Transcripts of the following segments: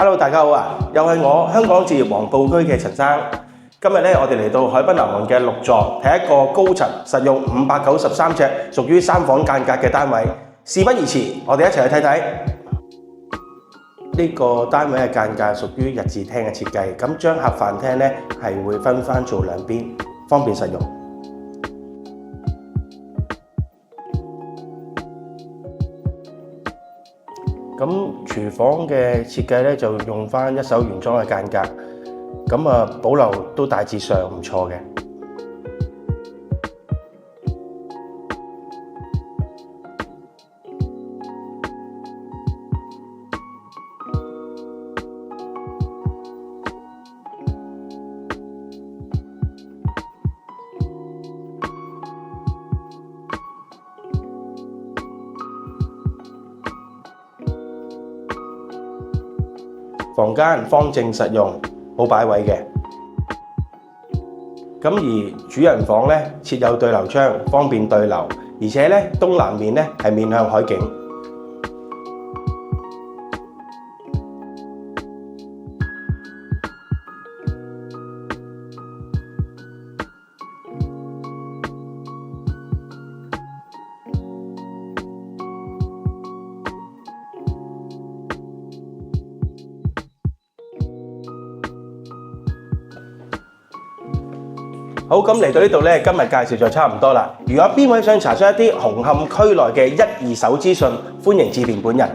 Hello， 大家好啊！又係我香港置業黃埔區嘅陳生。今日咧，我哋嚟到海濱南岸嘅6座，睇一個高層實用593尺，屬於3房間隔嘅單位。事不宜遲，我哋一齊去睇睇。呢個單位嘅間隔屬於日字廳嘅設計，咁將客飯廳咧係會分翻做兩邊，方便實用。咁廚房嘅設計咧就用翻一手原裝嘅間隔，咁保留都大致上唔錯嘅。房間方正實用，冇擺位嘅。咁而主人房咧設有對流窗，方便對流，而且咧東南面咧係面向海景。好，咁嚟到呢度咧，今日介紹就差唔多啦。如果邊位想查詢一啲紅磡區內嘅1、2手資訊，歡迎致電本人。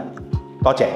多謝。